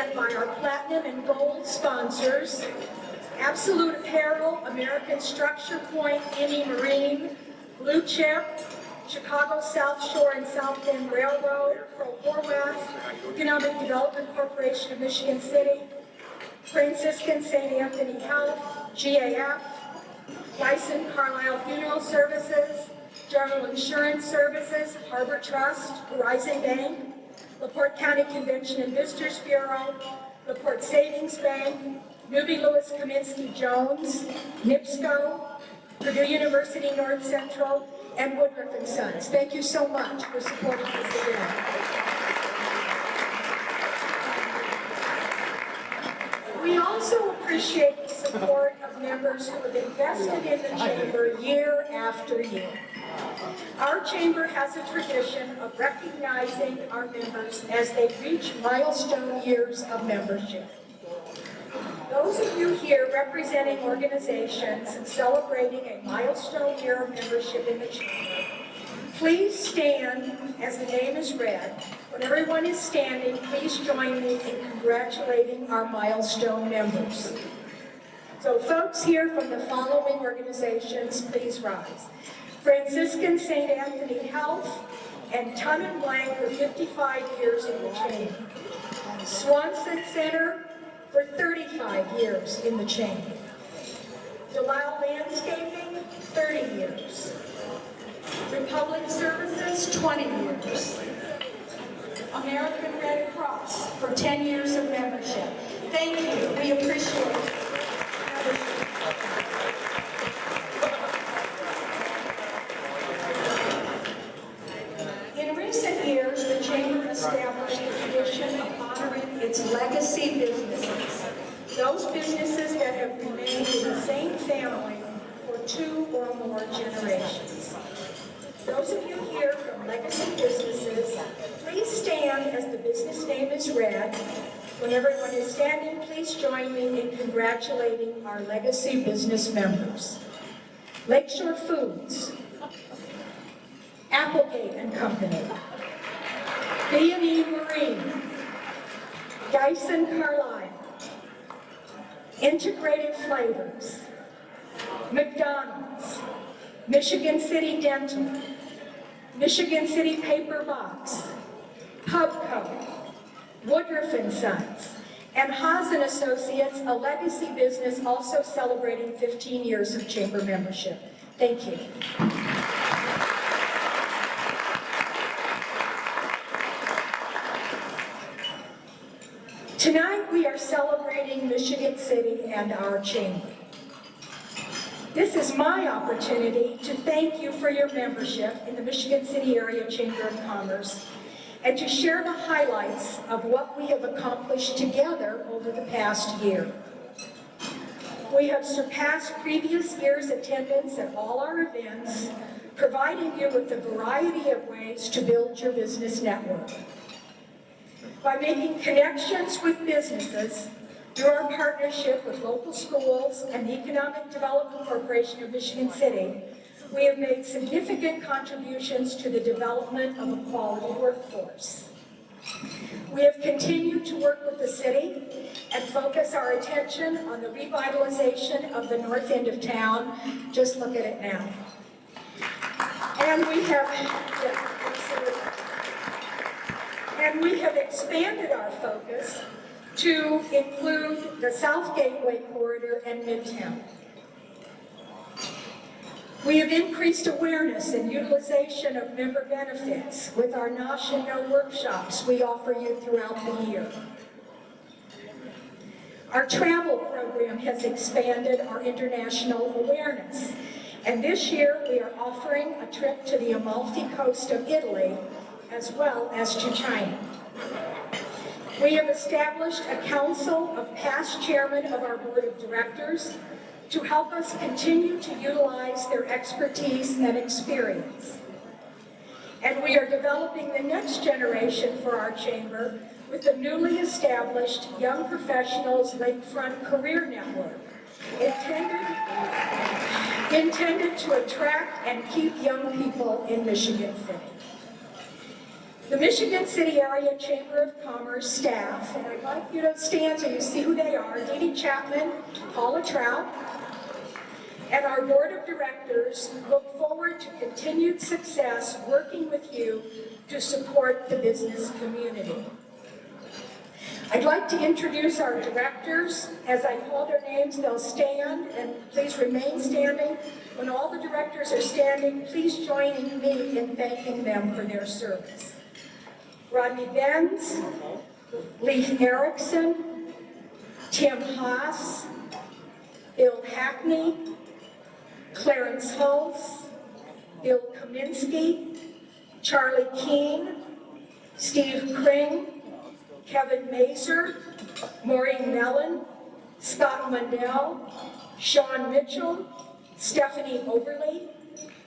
again by our platinum and gold sponsors, Absolute Apparel, American Structure Point, Any Marine, Blue Chip, Chicago South Shore and South Bend Railroad, Pro-Horwath, Economic Development Corporation of Michigan City, Franciscan St. Anthony Health, GAF, Dyson Carlisle Funeral Services, General Insurance Services, Harbor Trust, Horizon Bank, LaPorte County Convention and Visitors Bureau, LaPorte Savings Bank, Newby Lewis Kaminsky Jones, NIPSCO, Purdue University North Central, and Woodruff and Sons. Thank you so much for supporting this event. We also appreciate the support of members who have invested in the Chamber year after year. Our Chamber has a tradition of recognizing our members as they reach milestone years of membership. Those of you here representing organizations celebrating a milestone year of membership in the Chamber, please stand as the name is read. When everyone is standing, please join me in congratulating our milestone members. So folks here from the following organizations, please rise. Franciscan St. Anthony Health and Ton and Blank for 55 years in the Chamber. Swanson Center for 35 years in the Chamber. Delisle Landscaping, 30 years. Republic Services, 20 years. American Red Cross for 10 years of membership. Thank you. We appreciate it. In recent years, the Chamber established the tradition of honoring its legacy businesses, those businesses that have remained in the same family for 2 or more generations. Those of you here from legacy businesses, please stand as the business name is read. When everyone is standing, please join me in congratulating our legacy business members. Lakeshore Foods, Applegate and Company, B&E Marine, Dyson Carlisle, Integrated Flavors, McDonald's, Michigan City Dental, Michigan City Paper Box, Pubco, Woodruff and Sons, and Haas and Associates, a legacy business also celebrating 15 years of Chamber membership. Thank you. Tonight we are celebrating Michigan City and our Chamber. This is my opportunity to thank you for your membership in the Michigan City Area Chamber of Commerce and to share the highlights of what we have accomplished together over the past year. We have surpassed previous year's attendance at all our events, providing you with a variety of ways to build your business network. By making connections with businesses through our partnership with local schools and the Economic Development Corporation of Michigan City, we have made significant contributions to the development of a quality workforce. We have continued to work with the city and focus our attention on the revitalization of the north end of town. Just look at it now. And we have expanded our focus to include the South Gateway Corridor and Midtown. We have increased awareness and utilization of member benefits with our Nosh and Know workshops we offer you throughout the year. Our travel program has expanded our international awareness, and this year we are offering a trip to the Amalfi Coast of Italy as well as to China. We have established a council of past chairmen of our board of directors to help us continue to utilize their expertise and experience. And we are developing the next generation for our chamber with the newly established Young Professionals Lakefront Career Network, intended to attract and keep young people in Michigan City. The Michigan City Area Chamber of Commerce staff, and I'd like you to stand so you see who they are, Dee Dee Chapman, Paula Trout, and our board of directors look forward to continued success working with you to support the business community. I'd like to introduce our directors. As I call their names, they'll stand, and please remain standing. When all the directors are standing, please join me in thanking them for their service. Rodney Benz, Leif Erickson, Tim Haas, Bill Hackney, Clarence Hulse, Bill Kaminsky, Charlie Keene, Steve Kring, Kevin Mazer, Maureen Mellon, Scott Mundell, Sean Mitchell, Stephanie Overly,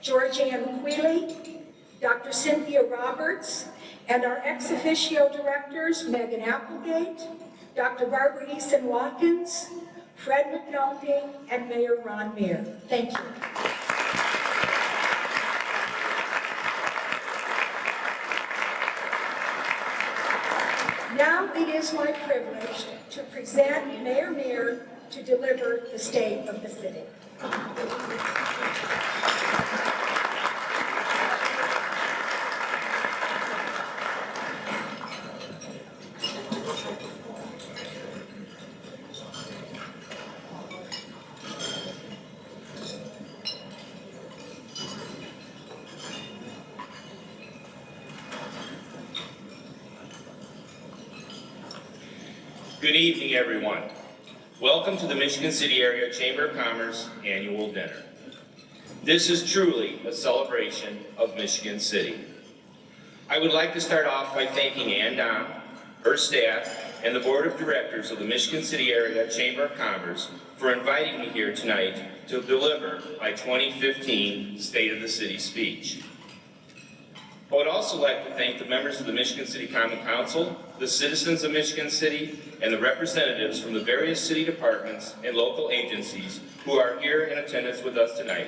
Georgianne Quealy, Dr. Cynthia Roberts, and our ex officio directors, Megan Applegate, Dr. Barbara Eason Watkins, Fred McNulty, and Mayor Ron Meer. Thank you. Now it is my privilege to present Mayor Meer to deliver the state of the city. Good evening, everyone. Welcome to the Michigan City Area Chamber of Commerce Annual Dinner. This is truly a celebration of Michigan City. I would like to start off by thanking Ann Dom, her staff, and the Board of Directors of the Michigan City Area Chamber of Commerce for inviting me here tonight to deliver my 2015 State of the City speech. I would also like to thank the members of the Michigan City Common Council, the citizens of Michigan City, and the representatives from the various city departments and local agencies who are here in attendance with us tonight.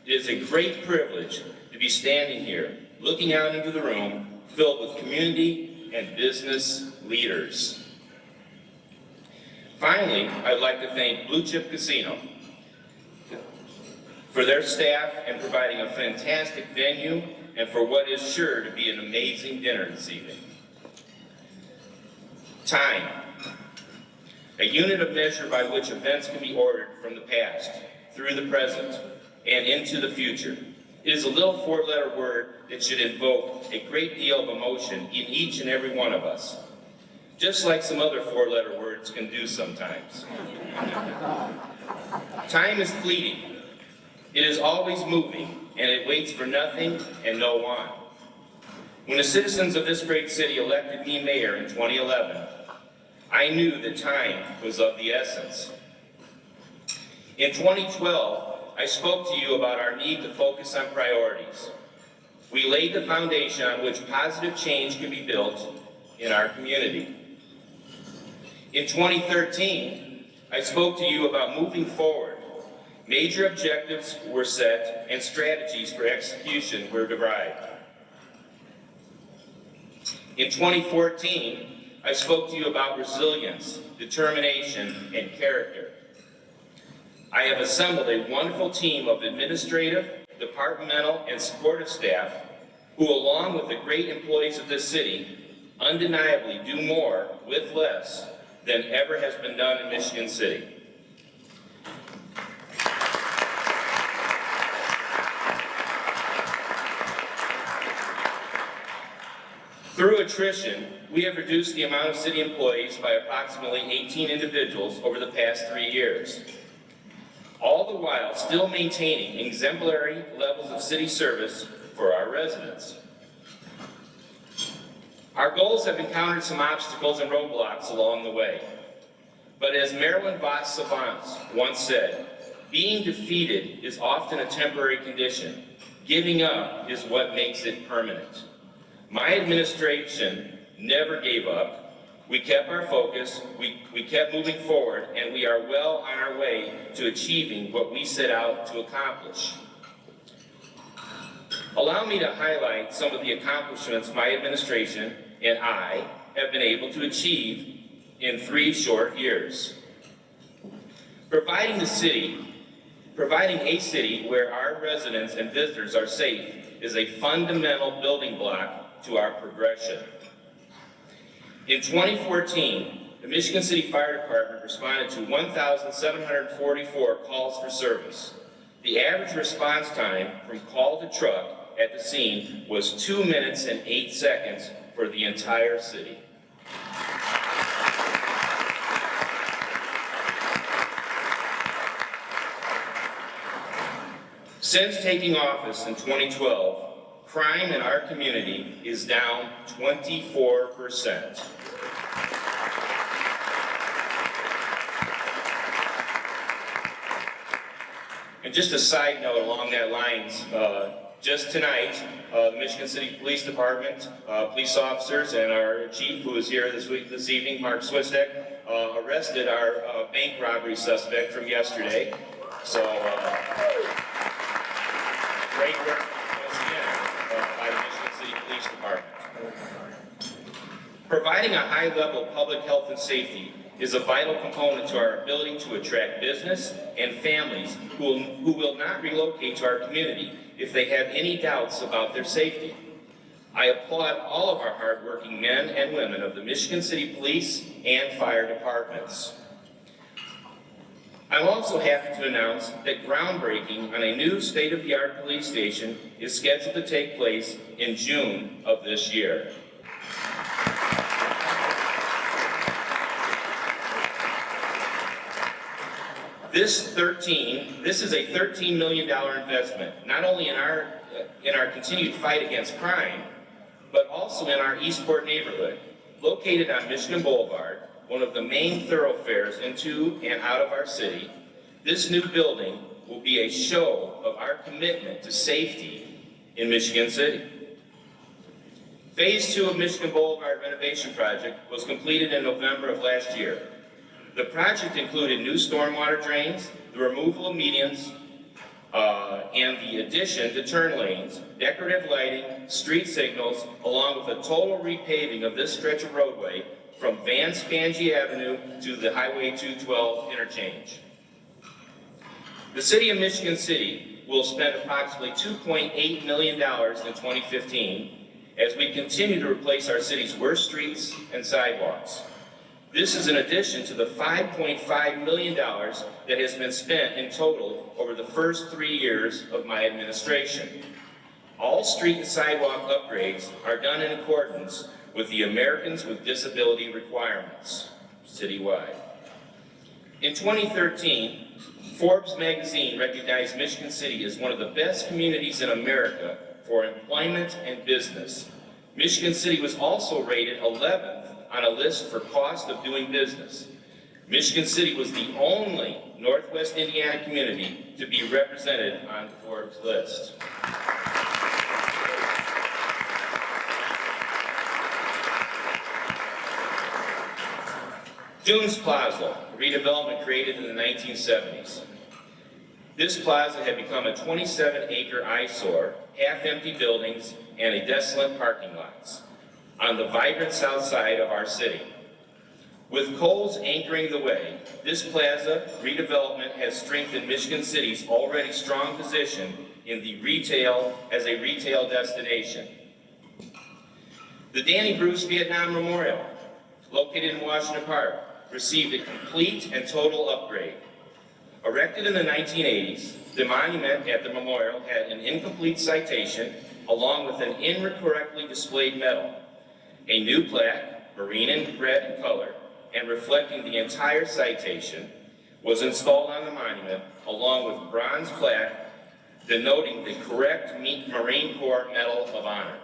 It is a great privilege to be standing here, looking out into the room filled with community and business leaders. Finally, I'd like to thank Blue Chip Casino for their staff and providing a fantastic venue and for what is sure to be an amazing dinner this evening. Time, a unit of measure by which events can be ordered from the past, through the present, and into the future. It is a little four-letter word that should invoke a great deal of emotion in each and every one of us, just like some other four-letter words can do sometimes. Time is fleeting. It is always moving, and it waits for nothing and no one. When the citizens of this great city elected me mayor in 2011, I knew that time was of the essence. In 2012, I spoke to you about our need to focus on priorities. We laid the foundation on which positive change can be built in our community. In 2013, I spoke to you about moving forward. Major objectives were set and strategies for execution were derived. In 2014, I spoke to you about resilience, determination, and character. I have assembled a wonderful team of administrative, departmental, and supportive staff who, along with the great employees of this city, undeniably do more with less than ever has been done in Michigan City. Through attrition, we have reduced the amount of city employees by approximately 18 individuals over the past 3 years, all the while still maintaining exemplary levels of city service for our residents. Our goals have encountered some obstacles and roadblocks along the way, but as Marilyn Vos Savant once said, being defeated is often a temporary condition. Giving up is what makes it permanent. My administration never gave up. We kept our focus, we kept moving forward, and we are well on our way to achieving what we set out to accomplish. Allow me to highlight some of the accomplishments my administration and I have been able to achieve in 3 short years. Providing a city where our residents and visitors are safe is a fundamental building block to our progression. In 2014, the Michigan City Fire Department responded to 1,744 calls for service. The average response time from call to truck at the scene was 2 minutes and 8 seconds for the entire city. Since taking office in 2012, crime in our community is down 24%. And just a side note along that lines, just tonight, the Michigan City Police Department, police officers, and our chief, who is here this evening, Mark Swistek, arrested our bank robbery suspect from yesterday. So, great work once again by the Michigan City Police Department. Providing a high level of public health and safety is a vital component to our ability to attract business and families who will not relocate to our community if they have any doubts about their safety. I applaud all of our hardworking men and women of the Michigan City Police and Fire Departments. I'm also happy to announce that groundbreaking on a new state-of-the-art police station is scheduled to take place in June of this year. This is a $13 million investment, not only in our continued fight against crime, but also in our Eastport neighborhood, located on Michigan Boulevard, one of the main thoroughfares into and out of our city. This new building will be a show of our commitment to safety in Michigan City. Phase 2 of Michigan Boulevard renovation project was completed in November of last year. The project included new stormwater drains, the removal of medians, and the addition to turn lanes, decorative lighting, street signals, along with a total repaving of this stretch of roadway from Van Spangy Avenue to the Highway 212 interchange. The City of Michigan City will spend approximately $2.8 million in 2015 as we continue to replace our city's worst streets and sidewalks. This is in addition to the $5.5 million that has been spent in total over the first 3 years of my administration. All street and sidewalk upgrades are done in accordance with the Americans with Disability requirements citywide. In 2013, Forbes magazine recognized Michigan City as one of the best communities in America for employment and business. Michigan City was also rated 11th on a list for cost of doing business. Michigan City was the only Northwest Indiana community to be represented on Forbes' list. Dunes Plaza, a redevelopment created in the 1970s. This plaza had become a 27-acre eyesore, half-empty buildings, and a desolate parking lots on the vibrant south side of our city. With Kohl's anchoring the way, this plaza redevelopment has strengthened Michigan City's already strong position in the retail as a retail destination. The Danny Bruce Vietnam Memorial, located in Washington Park, received a complete and total upgrade. Erected in the 1980s, the monument at the memorial had an incomplete citation along with an incorrectly displayed medal. A new plaque, marine and red in color, and reflecting the entire citation, was installed on the monument along with bronze plaque denoting the correct Marine Corps Medal of Honor.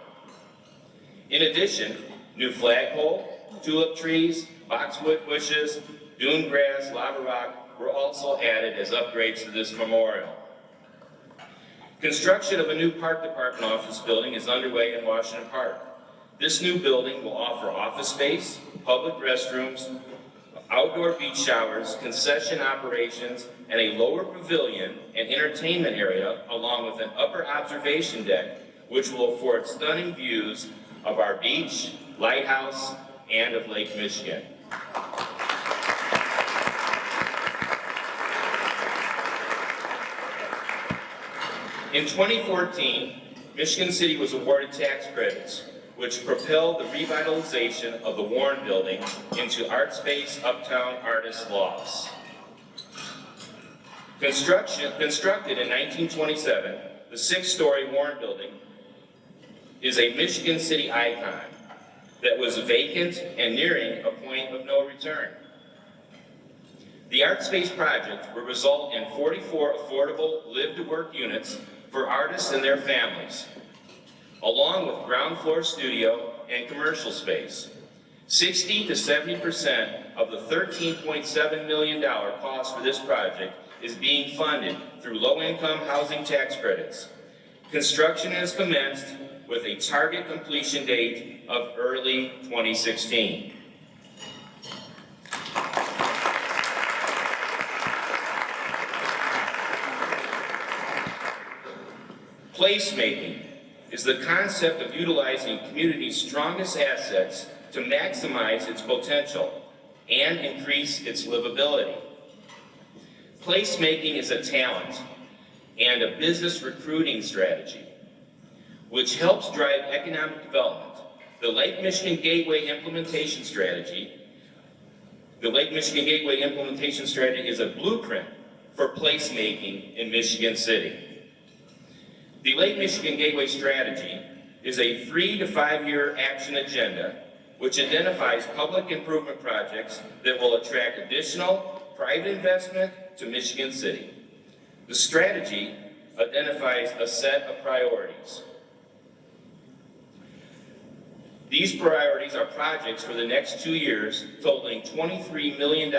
In addition, new flagpole, tulip trees, boxwood bushes, dune grass, lava rock were also added as upgrades to this memorial. Construction of a new Park Department office building is underway in Washington Park. This new building will offer office space, public restrooms, outdoor beach showers, concession operations, and a lower pavilion and entertainment area, along with an upper observation deck which will afford stunning views of our beach, lighthouse, and of Lake Michigan. In 2014, Michigan City was awarded tax credits, which propelled the revitalization of the Warren Building into ArtSpace Uptown Artist Lofts. Constructed in 1927, the 6-story Warren Building is a Michigan City icon that was vacant and nearing a point of no return. The ArtSpace project will result in 44 affordable live-to-work units for artists and their families, along with ground floor studio and commercial space. 60 to 70% of the $13.7 million cost for this project is being funded through low-income housing tax credits. Construction has commenced with a target completion date of early 2016. Placemaking is the concept of utilizing a community's strongest assets to maximize its potential and increase its livability. Placemaking is a talent and a business recruiting strategy which helps drive economic development. The Lake Michigan Gateway Implementation Strategy is a blueprint for placemaking in Michigan City. The Lake Michigan Gateway Strategy is a 3 to 5 year action agenda which identifies public improvement projects that will attract additional private investment to Michigan City. The strategy identifies a set of priorities. These priorities are projects for the next 2 years totaling $23 million,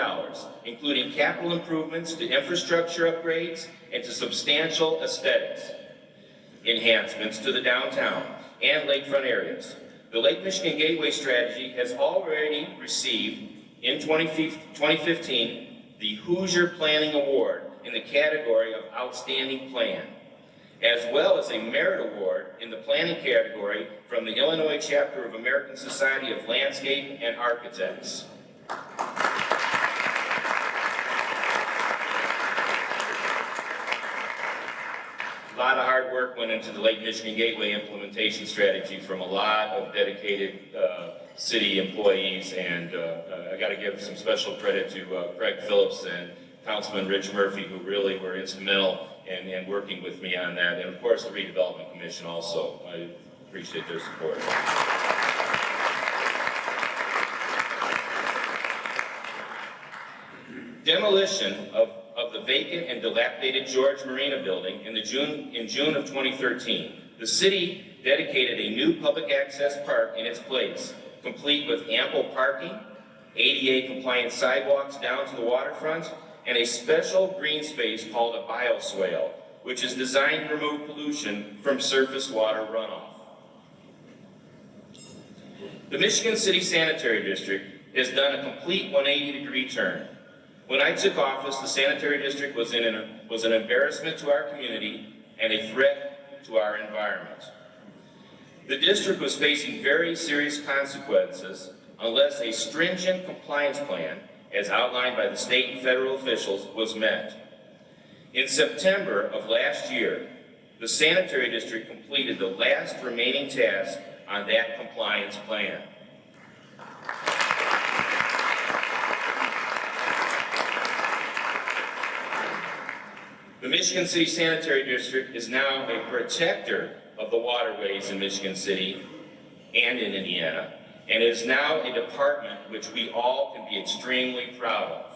including capital improvements to infrastructure upgrades and to substantial aesthetics enhancements to the downtown and lakefront areas. The Lake Michigan Gateway Strategy has already received, in 2015, the Hoosier Planning Award in the category of Outstanding Plan, as well as a Merit Award in the Planning category from the Illinois chapter of American Society of Landscape and Architects. A lot of hard work went into the Lake Michigan Gateway Implementation Strategy from a lot of dedicated city employees, and I got to give some special credit to Craig Phillips and Councilman Rich Murphy, who really were instrumental in working with me on that, and of course the Redevelopment Commission also. I appreciate their support. Demolition of the vacant and dilapidated George Marina building in June of 2013. The city dedicated a new public access park in its place, complete with ample parking, ADA compliant sidewalks down to the waterfront, and a special green space called a bioswale, which is designed to remove pollution from surface water runoff. The Michigan City Sanitary District has done a complete 180-degree turn. When I took office, the Sanitary District was an embarrassment to our community and a threat to our environment. The district was facing very serious consequences unless a stringent compliance plan, as outlined by the state and federal officials, was met. In September of last year, the Sanitary District completed the last remaining task on that compliance plan. The Michigan City Sanitary District is now a protector of the waterways in Michigan City and in Indiana, and is now a department which we all can be extremely proud of.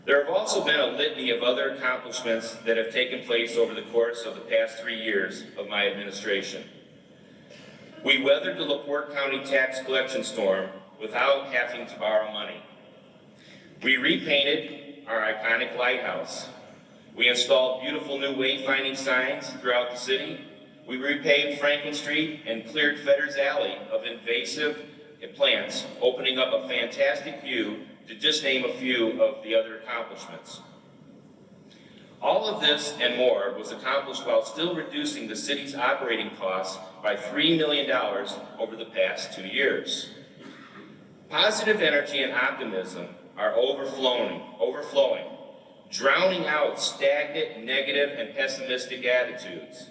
There have also been a litany of other accomplishments that have taken place over the course of the past 3 years of my administration. We weathered the LaPorte County tax collection storm without having to borrow money. We repainted our iconic lighthouse. We installed beautiful new wayfinding signs throughout the city. We repaved Franklin Street and cleared Fetters Alley of invasive plants, opening up a fantastic view, to just name a few of the other accomplishments. All of this and more was accomplished while still reducing the city's operating costs by $3 million over the past 2 years. Positive energy and optimism are overflowing, drowning out stagnant, negative, and pessimistic attitudes.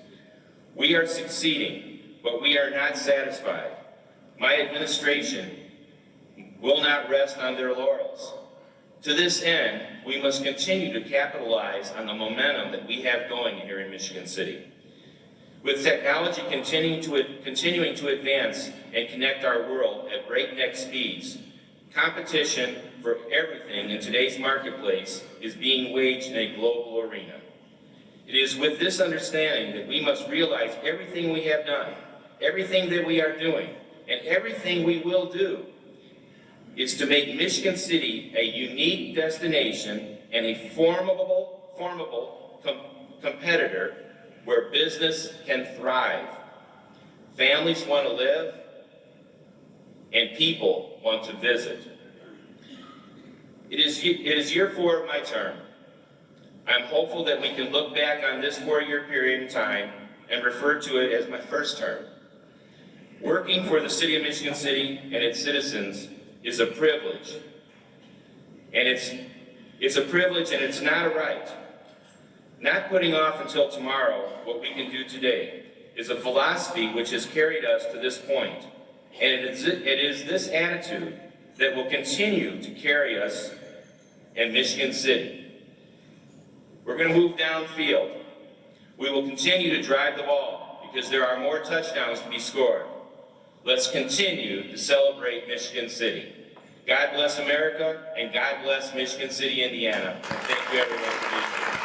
We are succeeding, but we are not satisfied. My administration will not rest on their laurels. To this end, we must continue to capitalize on the momentum that we have going here in Michigan City. With technology continuing to advance and connect our world at breakneck speeds, competition for everything in today's marketplace is being waged in a global arena. It is with this understanding that we must realize everything we have done, everything that we are doing, and everything we will do is to make Michigan City a unique destination and a formidable competitor where business can thrive, families want to live, and people want to visit. It is year 4 of my term. I'm hopeful that we can look back on this 4-year period in time and refer to it as my first term. Working for the City of Michigan City and its citizens is a privilege. And it's a privilege and it's not a right. Not putting off until tomorrow what we can do today is a philosophy which has carried us to this point. And it is this attitude that will continue to carry us in Michigan City. We're going to move downfield. We will continue to drive the ball because there are more touchdowns to be scored. Let's continue to celebrate Michigan City. God bless America, and God bless Michigan City, Indiana. Thank you everyone for being here.